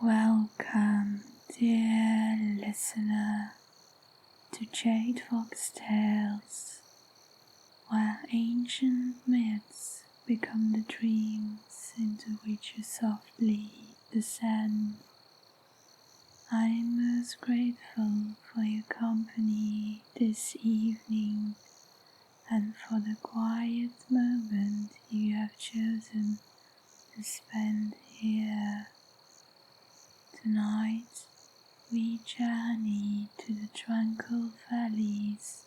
Welcome, dear listener, to JadeFox Tales, where ancient myths become the dreams into which you softly descend. I am most grateful for your company this evening and for the quiet moment you have chosen to spend here. Tonight, we journey to the tranquil valleys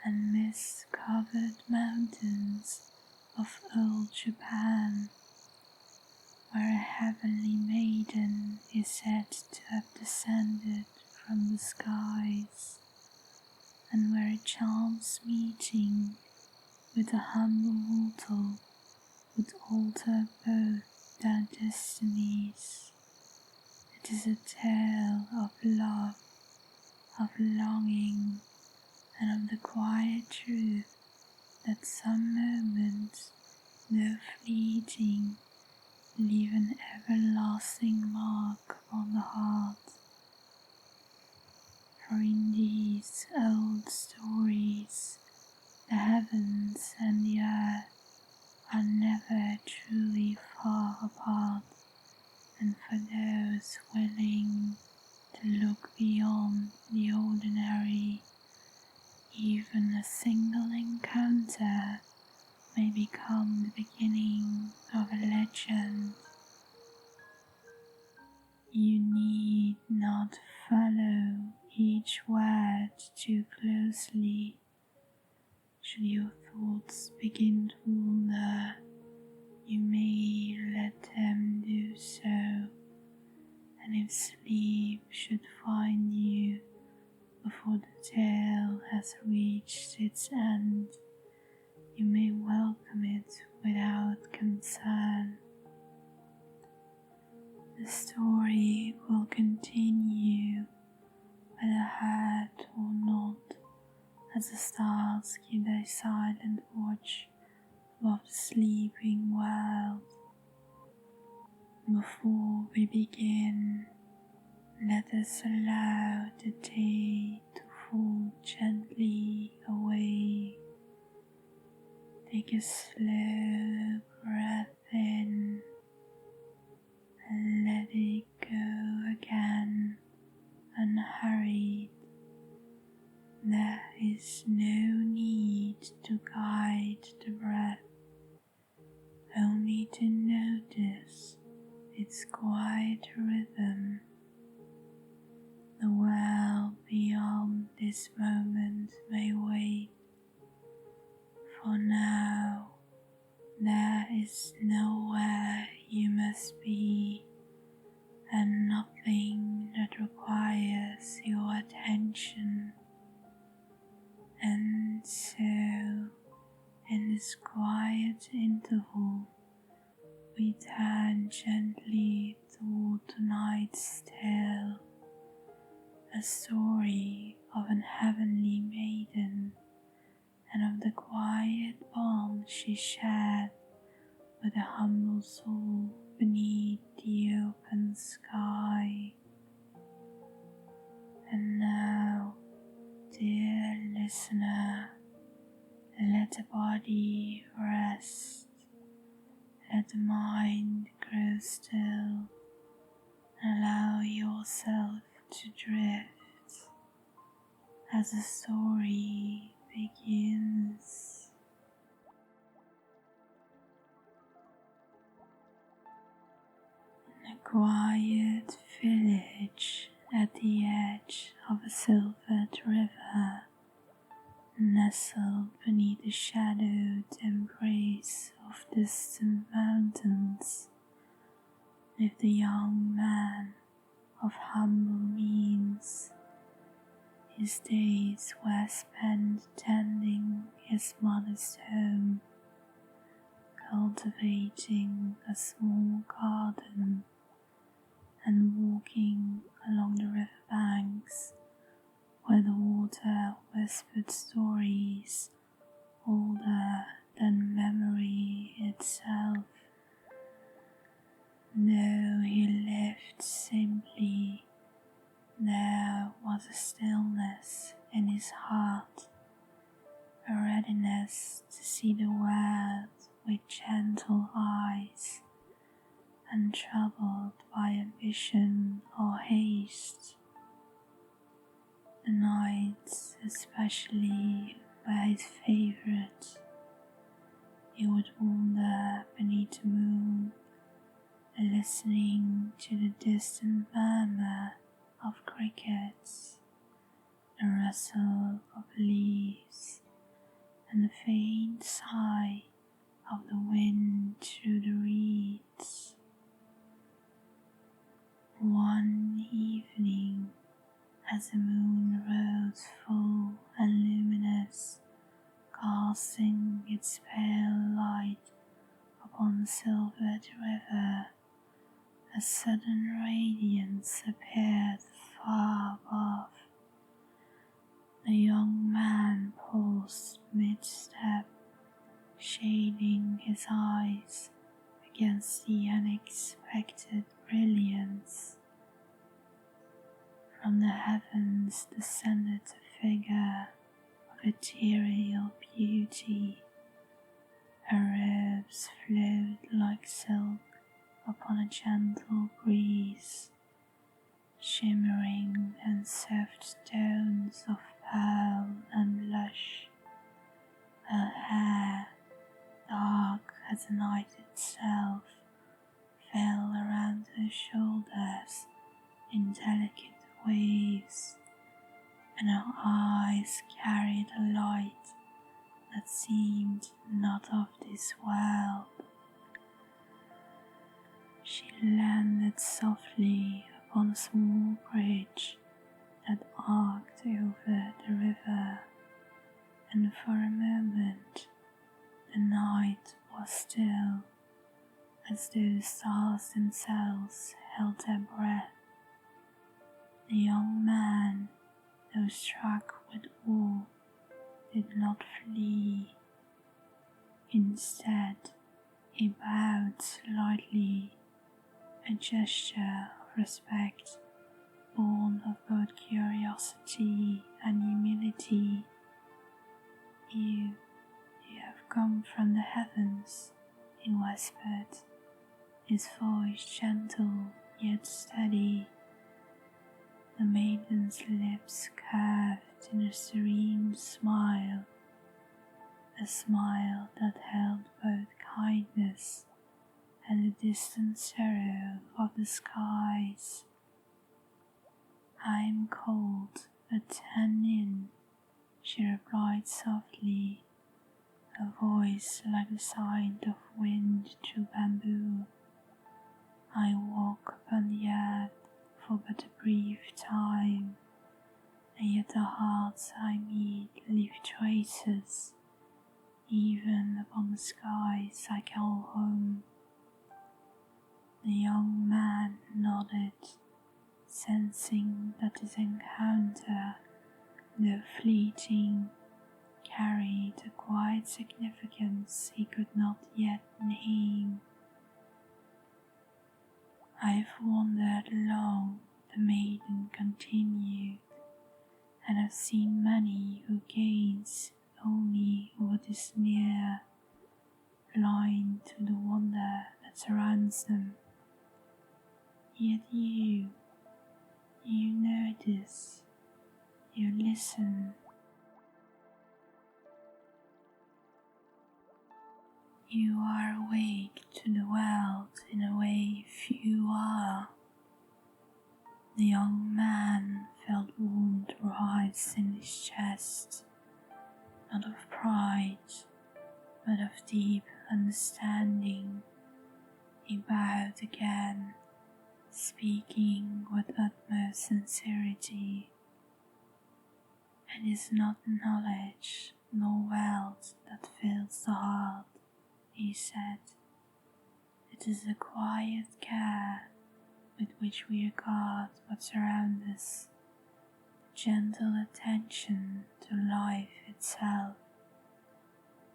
and mist-covered mountains of old Japan, where a heavenly maiden is said to have descended from the skies, and where a chance meeting with a humble mortal would alter both their destinies. It is a tale of love, of longing, and of the quiet truth that some moments, though fleeting, leave an everlasting mark upon the heart. For in these old stories, the heavens and the earth are never truly far apart, and for those willing to look beyond the ordinary, even a single encounter may become the beginning of a legend. You need not follow each word too closely. Should your thoughts begin to wander, you may let them do so, and if sleep should find you before the tale has reached its end, you may welcome it without concern. The story will continue whether heard or not, as the stars keep their silent watch above the sleeping world. Before we begin, let us allow the day to fall gently away. Take a slow breath in and let it go again, unhurried. There is no need to guide the breath, only to notice its quiet rhythm. The world beyond this moment may wait. For now, there is nowhere you must be, and nothing that requires your attention. And so, in this quiet interval, we turn gently toward tonight's tale, a story of an heavenly maiden and of the quiet bond she shared with a humble soul beneath the open sky. And now, dear listener, let the body rest, let the mind grow still, and allow yourself to drift as the story begins. In a quiet village at the edge of a silvered river, nestled beneath the shadowed embrace of distant mountains, lived a young man of humble means. His days were spent tending his mother's home, cultivating a small garden and walking along the river banks where the water whispered stories older than memory itself. Though he lived simply see the world with gentle eyes, untroubled by ambition or haste. The nights especially were his favorite. He would wander beneath the moon, listening to the distant murmur of crickets, the rustle of leaves, and the faint sigh of the wind through the reeds. One evening, as the moon rose full and luminous, casting its pale light upon the silvered river, a sudden radiance appeared far above. The young man paused mid-step, shading his eyes against the unexpected brilliance. From the heavens descended a figure of ethereal beauty. Her robes flowed like silk upon a gentle breeze, shimmering in soft tones of pearl and blush. Her hair, dark as the night itself, fell around her shoulders in delicate waves, and her eyes carried a light that seemed not of this world. She landed softly upon a small bridge that arced over the river, and for a moment the night was still, as though the stars themselves held their breath. The young man, though struck with awe, did not flee. Instead, he bowed slightly, a gesture of respect born of both curiosity and humility. You have come from the heavens," he whispered, his voice gentle yet steady. The maiden's lips curved in a serene smile, a smile that held both kindness and the distant sorrow of the skies. "I am cold, but turn in," she replied softly, her voice like the sound of wind through bamboo. "I walk upon the earth for but a brief time, and yet the hearts I meet leave traces, even upon the skies I call home." The young man nodded, sensing that his encounter, though fleeting, carried a quiet significance he could not yet name. "I've wandered long," the maiden continued, "and have seen many who gaze only what is near, blind to the wonder that surrounds them. Yet you notice, you listen. You are awake to the world in a way few are." The young man felt warmth rise in his chest, not of pride, but of deep understanding. He bowed again, speaking with utmost sincerity. "It is not knowledge nor wealth that fills the heart," he said. "It is the quiet care with which we regard what surrounds us, gentle attention to life itself."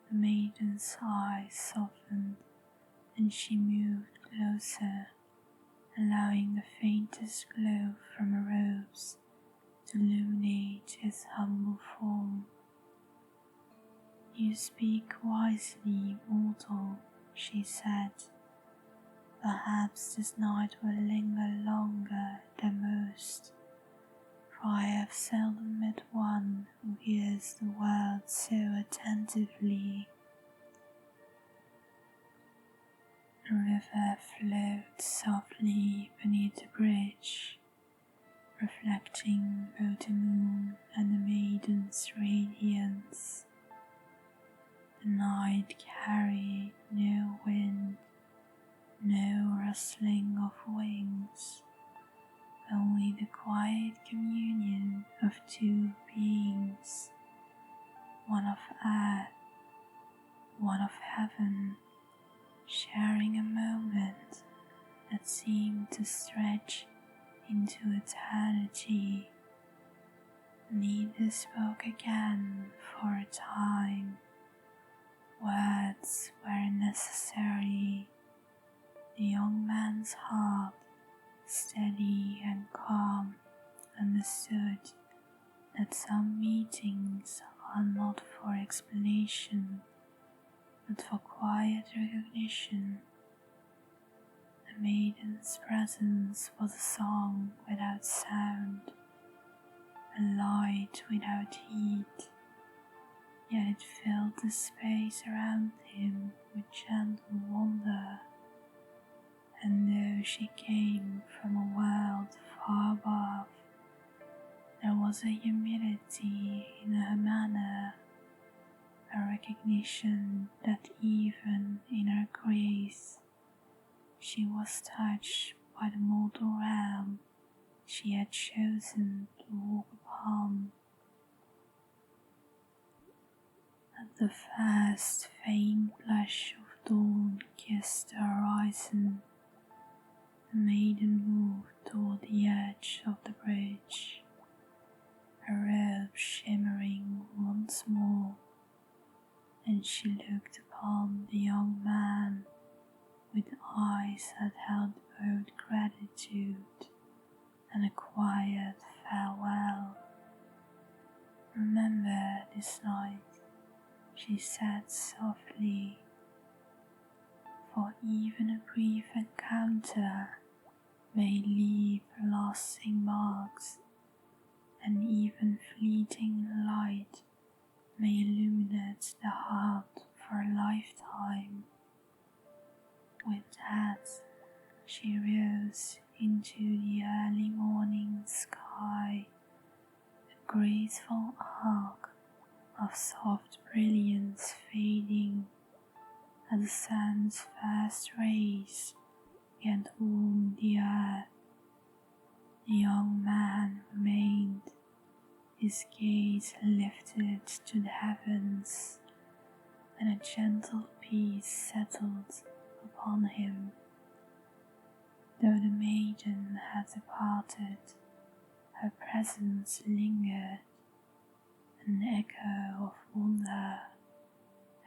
The maiden's eyes softened, and she moved closer, allowing the faintest glow from her robes to illuminate his humble form. You speak wisely, mortal, she said. Perhaps this night will linger longer than most, for I have seldom met one who hears the world so attentively. The river flowed softly beneath the bridge, reflecting both the moon and the maiden's radiance. The night carried no wind, no rustling of wings, only the quiet communion of two beings, one of earth, one of heaven, sharing a moment that seemed to stretch into eternity. Neither spoke again for a time. Words were necessary. The young man's heart, steady and calm, understood that some meetings are not for explanation, but for quiet recognition. The maiden's presence was a song without sound, a light without heat, yet it filled the space around him with gentle wonder. And though she came from a world far above, there was a humility in her manner, a recognition that even in her grace, she was touched by the mortal realm she had chosen to walk upon. At the first faint blush of dawn kissed the horizon, the maiden moved toward the edge of the bridge, her robe shimmering once more. Then she looked upon the young man with eyes that held both gratitude and a quiet farewell. "Remember this night," she said softly, "for even a brief encounter may leave lasting marks, and even fleeting light may illuminate the heart for a lifetime." With that, she rose into the early morning sky, a graceful arc of soft brilliance fading as the sun's first rays began to warm the earth. The young man remained, his gaze lifted to the heavens, and a gentle peace settled upon him. Though the maiden had departed, her presence lingered, an echo of wonder,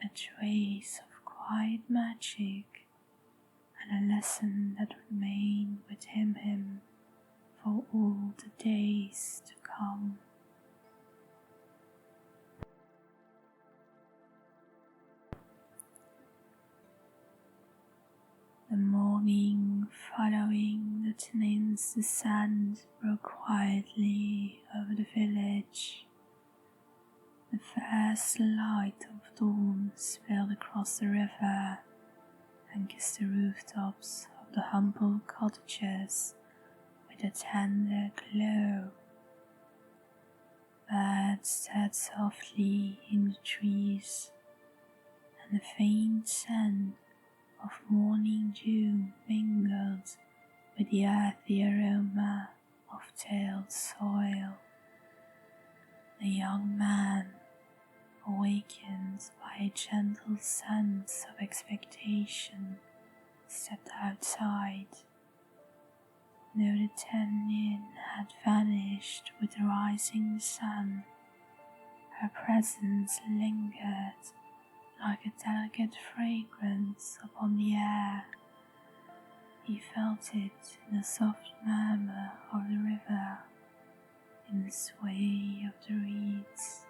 a trace of quiet magic, and a lesson that remained within him for all the days to come. The morning following the twins' descent broke quietly over the village. The first light of dawn spilled across the river and kissed the rooftops of the humble cottages with a tender glow. Birds sang softly in the trees, and the faint scent of morning dew mingled with the earthy aroma of tilled soil. The young man, awakened by a gentle sense of expectation, stepped outside. Though the tent inn had vanished with the rising sun, her presence lingered like a delicate fragrance upon the air. He felt it in the soft murmur of the river, in the sway of the reeds,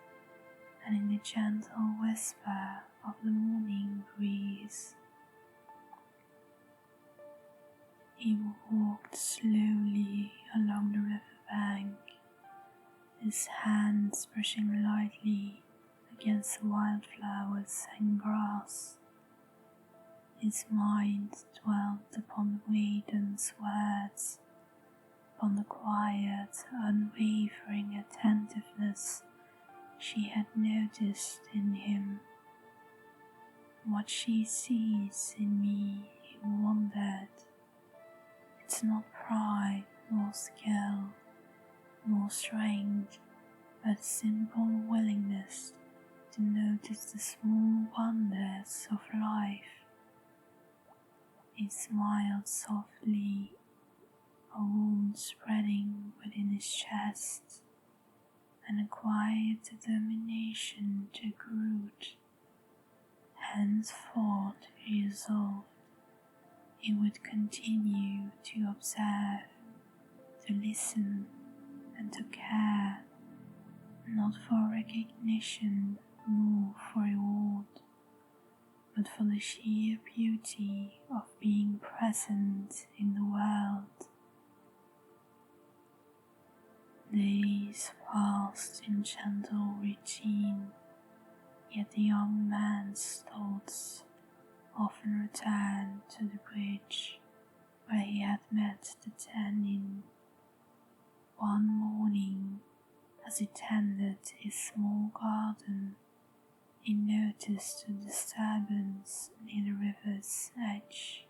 and in the gentle whisper of the morning breeze. He walked slowly along the riverbank, his hands brushing lightly against the wildflowers and grass. His mind dwelt upon the maiden's words, upon the quiet, unwavering attentiveness she had noticed in him. What she sees in me, he wondered. It's not pride, nor skill, nor strength, but simple willingness to notice the small wonders of life. He smiled softly, a warmth spreading within his chest, and a quiet determination took root. Henceforth he resolved he would continue to observe, to listen, and to care, not for recognition nor for reward, but for the sheer beauty of being present in the world. Days passed in gentle routine, yet the young man's thoughts often returned to the bridge where he had met the tannin. One morning, as he tended his small garden, he noticed a disturbance near the river's edge.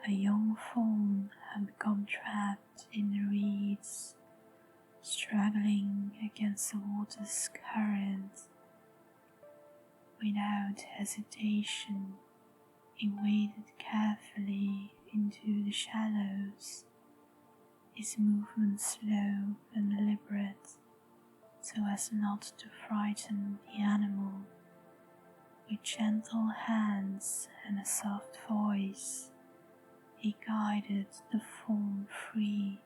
A young fawn had become trapped in the reeds, struggling against the water's current. Without hesitation, he waded carefully into the shallows, his movements slow and deliberate, so as not to frighten the animal. With gentle hands and a soft voice, he guided the fawn free,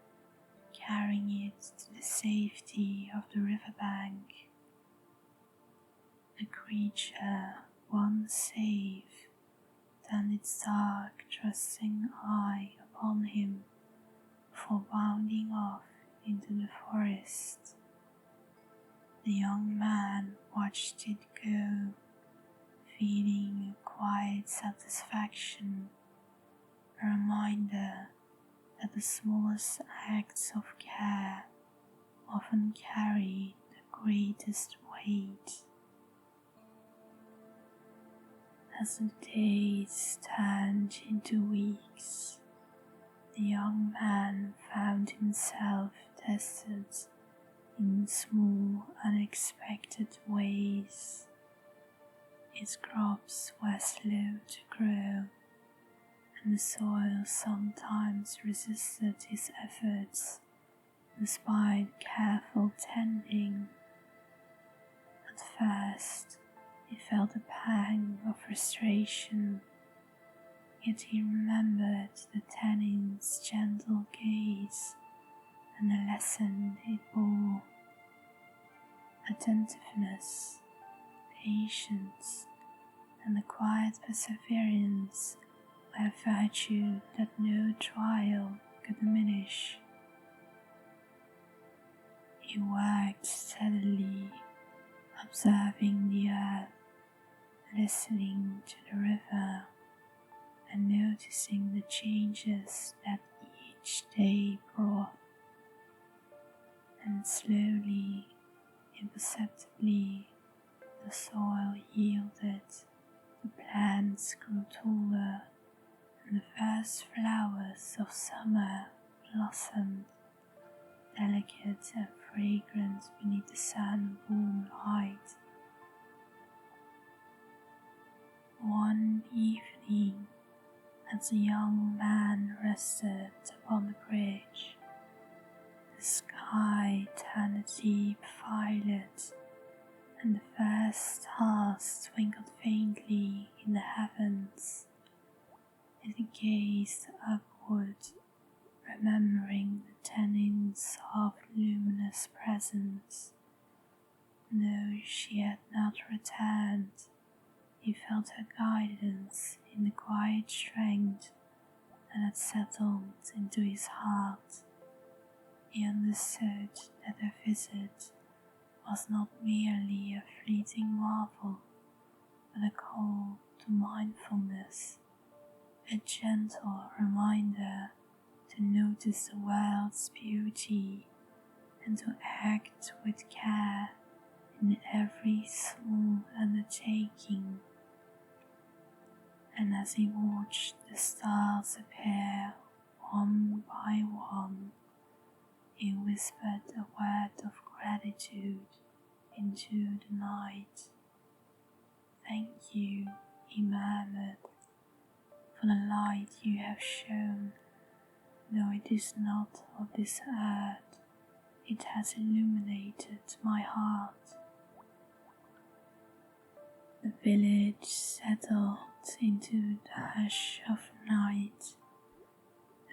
carrying it to the safety of the riverbank. The creature, once safe, turned its dark, trusting eye upon him before bounding off into the forest. The young man watched it go, feeling a quiet satisfaction, a reminder that the smallest acts of care often carry the greatest weight. As the days turned into weeks, the young man found himself tested in small, unexpected ways. His crops were slow to grow, and the soil sometimes resisted his efforts despite careful tending. At first, he felt a pang of frustration, yet he remembered the tannin's gentle gaze and the lesson it bore. Attentiveness, patience, and the quiet perseverance were a virtue that no trial could diminish. He worked steadily, observing the earth, listening to the river, and noticing the changes that each day brought. And slowly, imperceptibly, the soil yielded, the plants grew taller, and the first flowers of summer blossomed, delicate and fragrant beneath the sun-warm light. One evening, as the young man rested upon the bridge, the sky turned a deep violet, and the first stars twinkled faintly in the heavens. As he gazed upward, remembering the tannin's soft luminous presence, though she felt her guidance in the quiet strength that had settled into his heart. He understood that her visit was not merely a fleeting marvel, but a call to mindfulness, a gentle reminder to notice the world's beauty and to act with care in every small undertaking. And as he watched the stars appear one by one, he whispered a word of gratitude into the night. "Thank you," he murmured, "for the light you have shown. Though it is not of this earth, it has illuminated my heart." The village settled into the hush of night,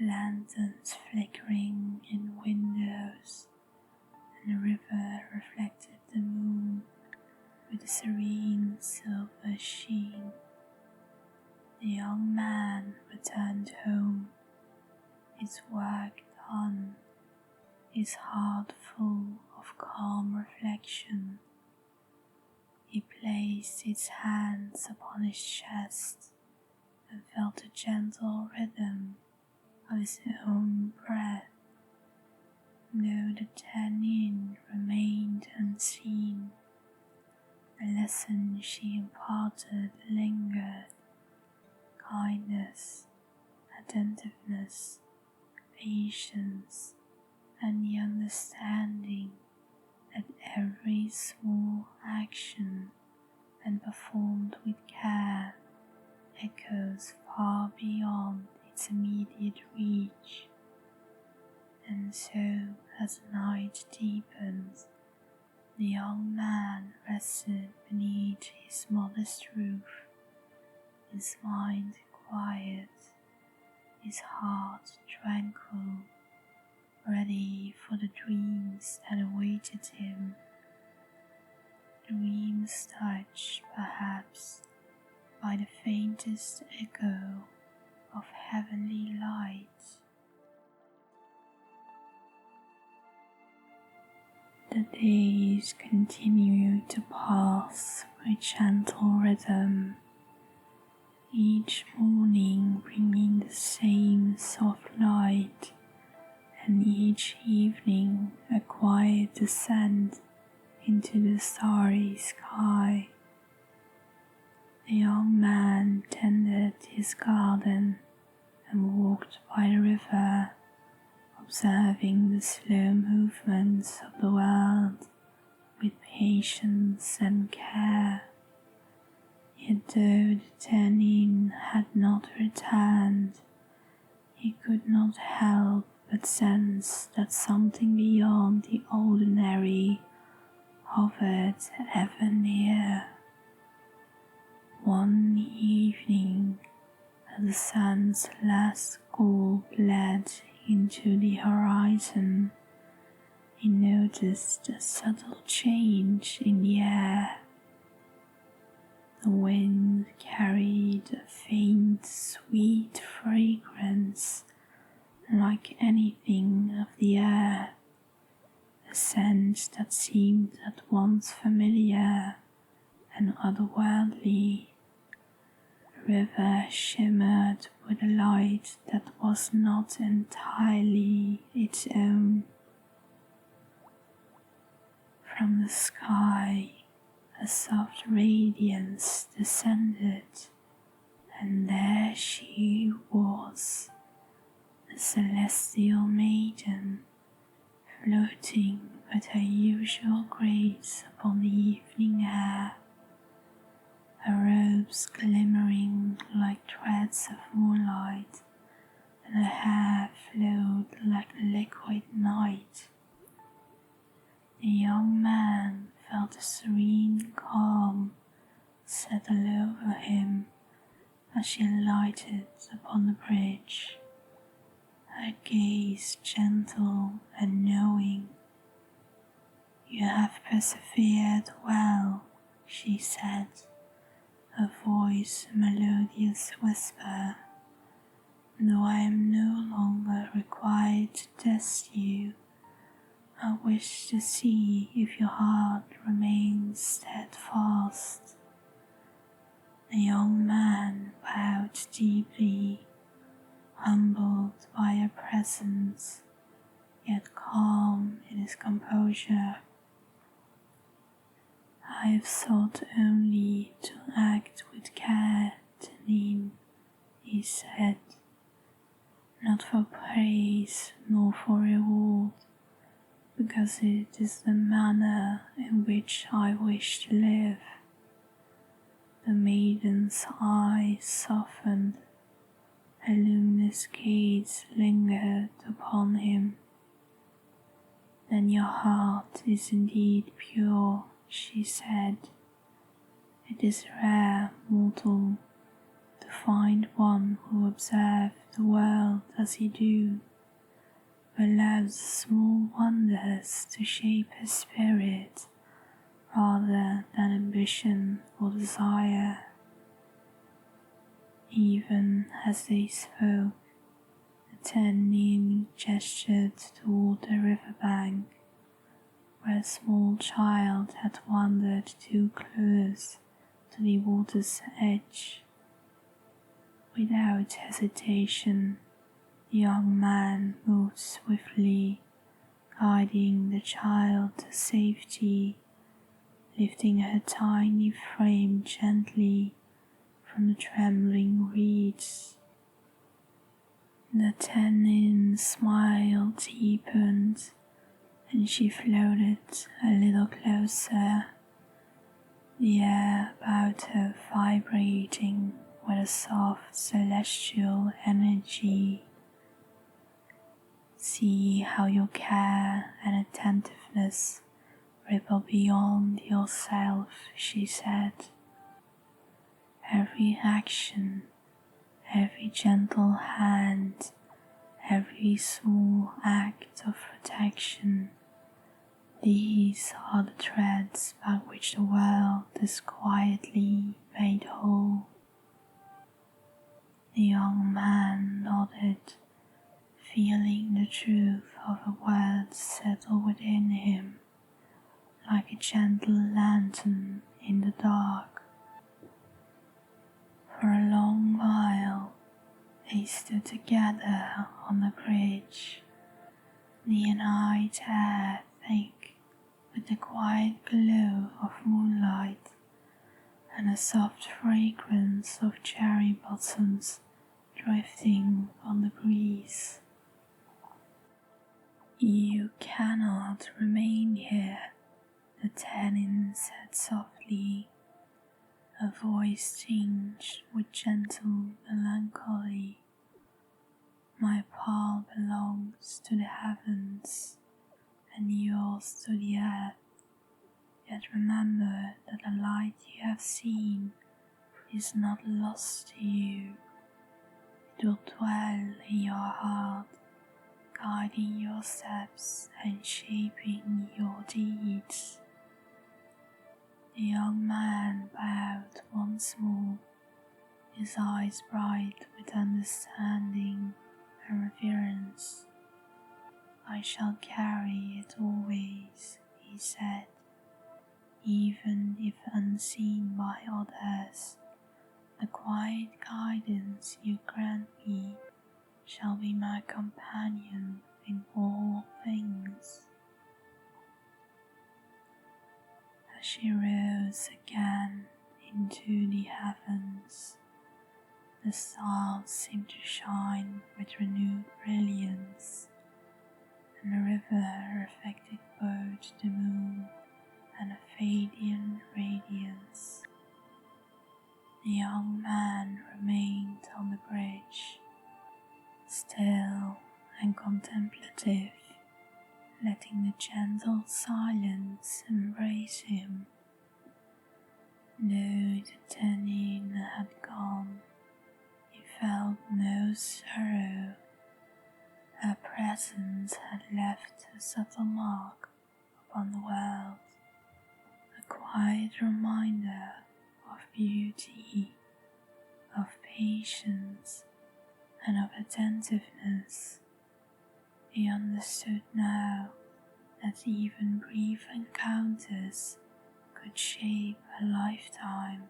lanterns flickering in windows, and the river reflected the moon with a serene silver sheen. The young man returned home, his work done, his heart full of calm reflection. He placed his hands upon his chest and felt the gentle rhythm of his own breath. Though the tannin remained unseen, the lesson she imparted lingered: kindness, attentiveness, patience, and the understanding that every small action, when performed with care, echoes far beyond its immediate reach. And so, as night deepened, the young man rested beneath his modest roof, his mind quiet, his heart tranquil, ready for the dreams that awaited him. Dreams touched, perhaps, by the faintest echo of heavenly light. The days continued to pass with gentle rhythm, each morning bringing the same soft light, and each evening a quiet descent into the starry sky. The young man tended his garden and walked by the river, observing the slow movements of the world with patience and care. Yet though the tannin had not returned, he could not help but sense that something beyond the ordinary hovered ever near. One evening, as the sun's last gold bled into the horizon, he noticed a subtle change in the air. The wind carried a faint, sweet fragrance, like anything of the earth, a scent that seemed at once familiar and otherworldly. The river shimmered with a light that was not entirely its own. From the sky, a soft radiance descended, and there she was, the celestial maiden, floating with her usual grace upon the evening air, her robes glimmering like threads of moonlight, and her hair flowed like liquid night. The young man felt a serene calm settle over him as she alighted upon the bridge, her gaze gentle and knowing. "You have persevered well," she said, a voice, a melodious whisper. Though I am no longer required to test you, I wish to see if your heart remains steadfast. The young man bowed deeply, humbled by her presence, yet calm in his composure. I have sought only to act with care, Tanin, he said, not for praise nor for reward, because it is the manner in which I wish to live. The maiden's eyes softened, her luminous gaze lingered upon him. Then your heart is indeed pure, she said. It is rare, mortal, to find one who observes the world as you do, who allows small wonders to shape her spirit rather than ambition or desire. Even as they spoke, the Tanin gestured toward the riverbank, where a small child had wandered too close to the water's edge. Without hesitation, the young man moved swiftly, guiding the child to safety, lifting her tiny frame gently from the trembling reeds. The Tanin's smile deepened, and she floated a little closer, the air about her vibrating with a soft celestial energy. See how your care and attentiveness ripple beyond yourself, she said. Every action, every gentle hand, every small act of protection, these are the threads by which the world is quietly made whole. The young man nodded, feeling the truth of the words settle within him, like a gentle lantern in the dark. For a long while, they stood together on the bridge, the night air thick with the quiet glow of moonlight and a soft fragrance of cherry blossoms drifting on the breeze. You cannot remain here, the Tanin said softly, a voice tinged with gentle melancholy. My path belongs to the heavens, and yours to the earth. Yet remember that the light you have seen is not lost to you. It will dwell in your heart, guiding your steps and shaping your deeds. The young man bowed once more, his eyes bright with understanding and reverence. I shall carry it always, he said, even if unseen by others. The quiet guidance you grant me shall be my companion in all things. As she rose again into the heavens, the stars seemed to shine with renewed brilliance, and the river reflected both the moon and a Fadian radiance. The young man remained on the bridge, still and contemplative, letting the gentle silence embrace him. Though the Tanin had gone, he felt no sorrow. Her presence had left a subtle mark upon the world, a quiet reminder of beauty, of patience, and of attentiveness. He understood now that even brief encounters could shape a lifetime,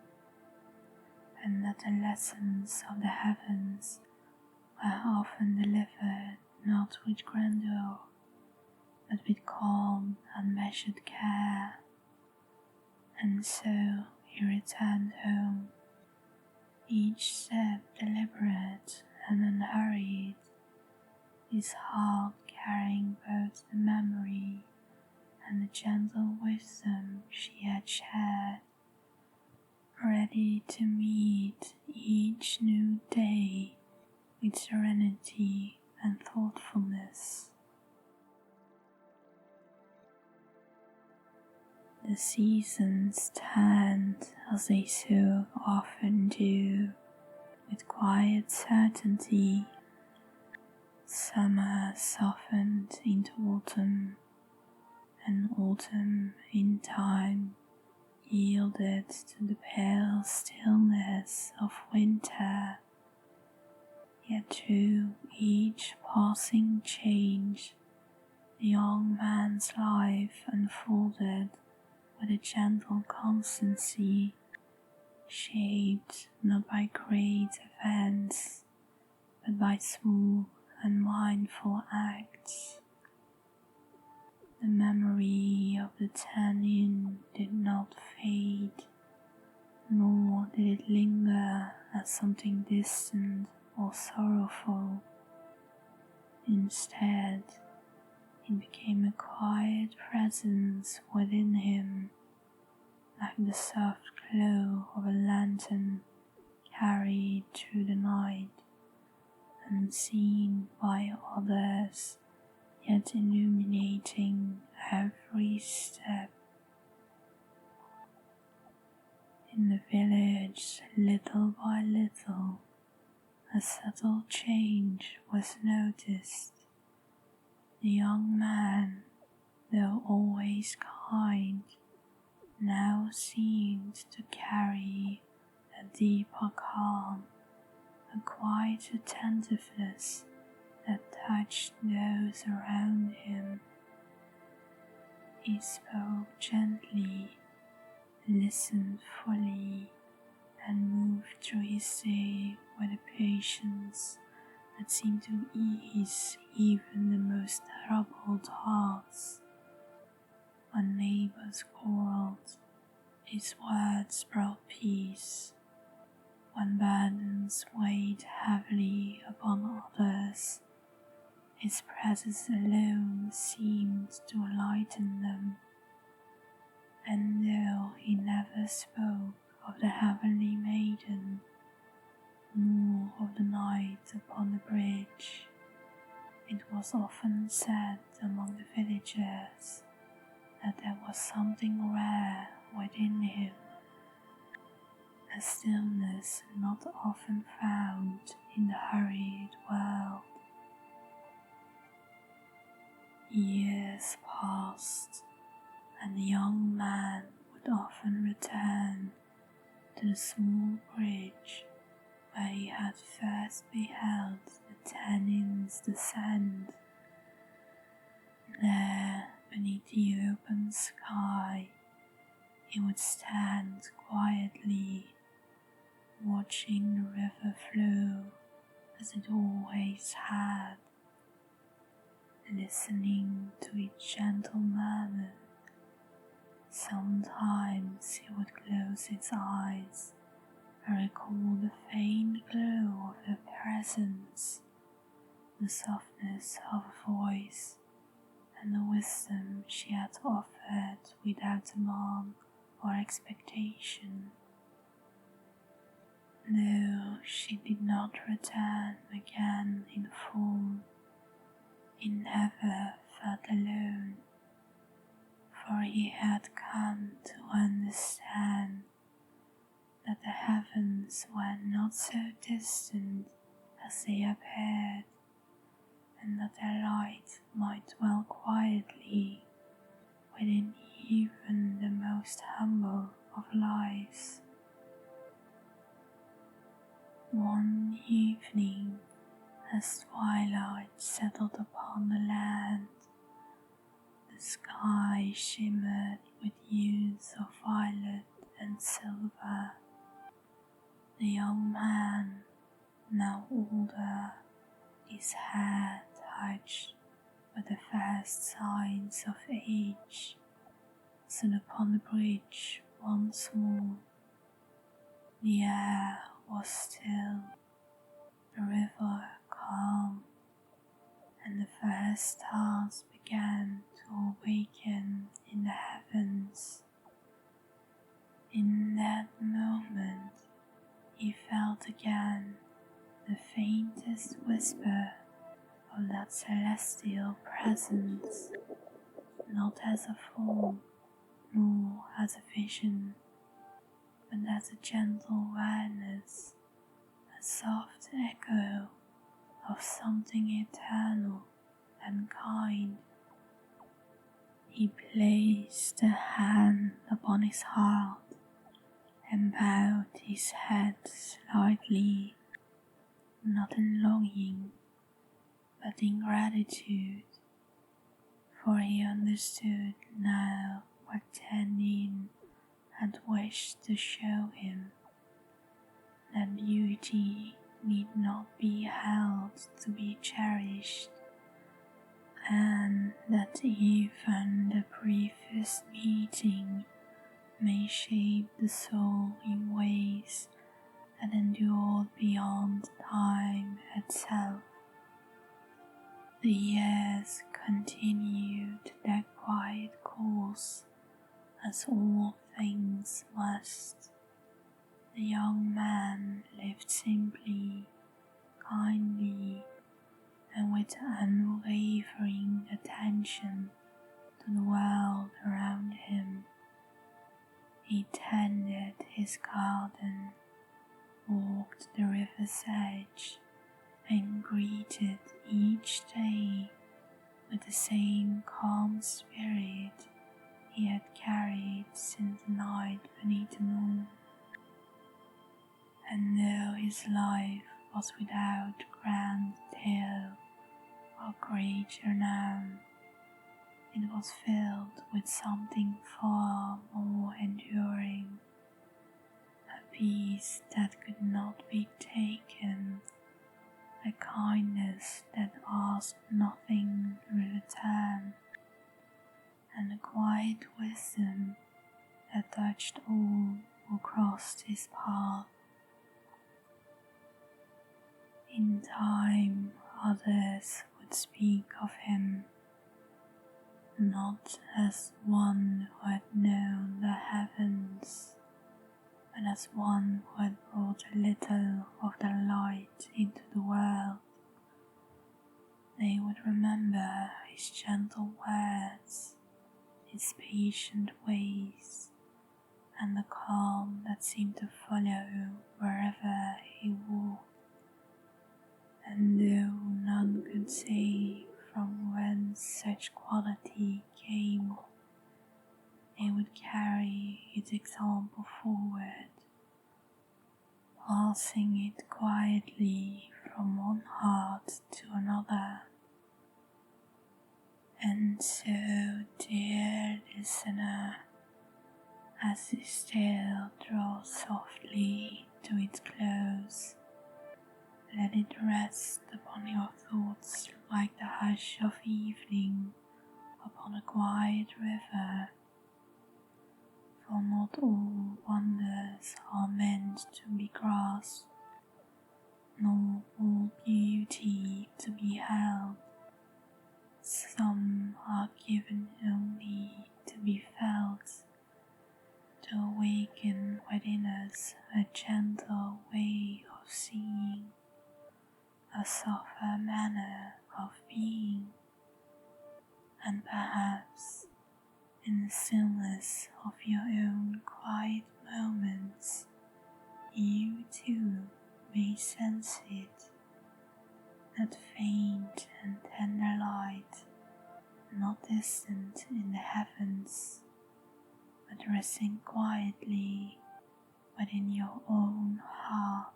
and that the lessons of the heavens were often delivered not with grandeur, but with calm and measured care. And so he returned home, each step deliberate and unhurried, his heart carrying both the memory and the gentle wisdom she had shared, ready to meet each new day with serenity and thoughtfulness. The seasons turned as they so often do, with quiet certainty. Summer softened into autumn, and autumn in time yielded to the pale stillness of winter. Yet through each passing change, the young man's life unfolded with a gentle constancy, shaped not by great events, but by small and mindful acts. The memory of the tannin did not fade, nor did it linger as something distant or sorrowful. Instead, it became a quiet presence within him, like the soft glow of a lantern carried through the night, unseen by others, yet illuminating every step. In the village, little by little, a subtle change was noticed. The young man, though always kind, now seemed to carry a deeper calm, a quiet attentiveness that touched those around him. He spoke gently, listened fully, and moved through his day with a patience that seemed to ease even the most troubled hearts. When neighbors quarreled, his words brought peace. When burdens weighed heavily upon others, his presence alone seemed to lighten them. And though he never spoke of the heavenly maiden, nor of the night upon the bridge, it was often said among the villagers that there was something rare within him, a stillness not often found in the hurried world. Years passed, and the young man would often return to the small bridge where he had first beheld the tannins descend. There, beneath the open sky, he would stand quietly, watching the river flow as it always had, listening to its gentle murmur. Sometimes he would close his eyes and recall the faint glow of her presence, the softness of her voice, and the wisdom she had offered without demand or expectation. Though she did not return again in full, he never felt alone, for he had come to understand that the heavens were not so distant as they appeared, and that their light might dwell quietly within even the most humble of lives. One evening, as twilight settled upon the land, the sky shimmered with hues of violet and silver. The young man, now older, his hair touched with the first signs of age, stood upon the bridge once more. The air was still, the river calm, and the first stars began to awaken in the heavens. In that moment, he felt again the faintest whisper of that celestial presence, not as a form, nor as a vision, but as a gentle awareness, a soft echo of something eternal and kind. He placed a hand upon his heart and bowed his head slightly, not in longing, but in gratitude, for he understood now what Tanin had wished to show him, that beauty need not be held to be cherished, and that even the briefest meeting may shape the soul in ways that endured beyond time itself. The years continued their quiet course, as all things must. The young man lived simply, kindly, and with unwavering attention to the world around him. He tended his garden, walked the river's edge, and greeted each day with the same calm spirit he had carried since the night beneath the moon. And though his life was without grand tale or great renown, it was filled with something far more enduring, a peace that could not be taken, a kindness that asked nothing in return, and a quiet wisdom that touched all who crossed his path. In time, others would speak of him, not as one who had known the heavens, but as one who had brought a little of the light into the world. They would remember his gentle words, his patient ways, and the calm that seemed to follow wherever he walked. And though none could say from whence such quality came, they would carry his example forward, passing it quietly from one heart to another. And so, dear listener, as this tale draws softly to its close, let it rest upon your thoughts like the hush of evening upon a quiet river, for not all wonders are meant to be grasped, nor all beauty to be held. Some are given only to be felt, to awaken within us a gentle way of seeing, a softer manner of being, and perhaps in the stillness of your own quiet moments, you too may sense it, that faint and tender light, not distant in the heavens, but resting quietly within your own heart.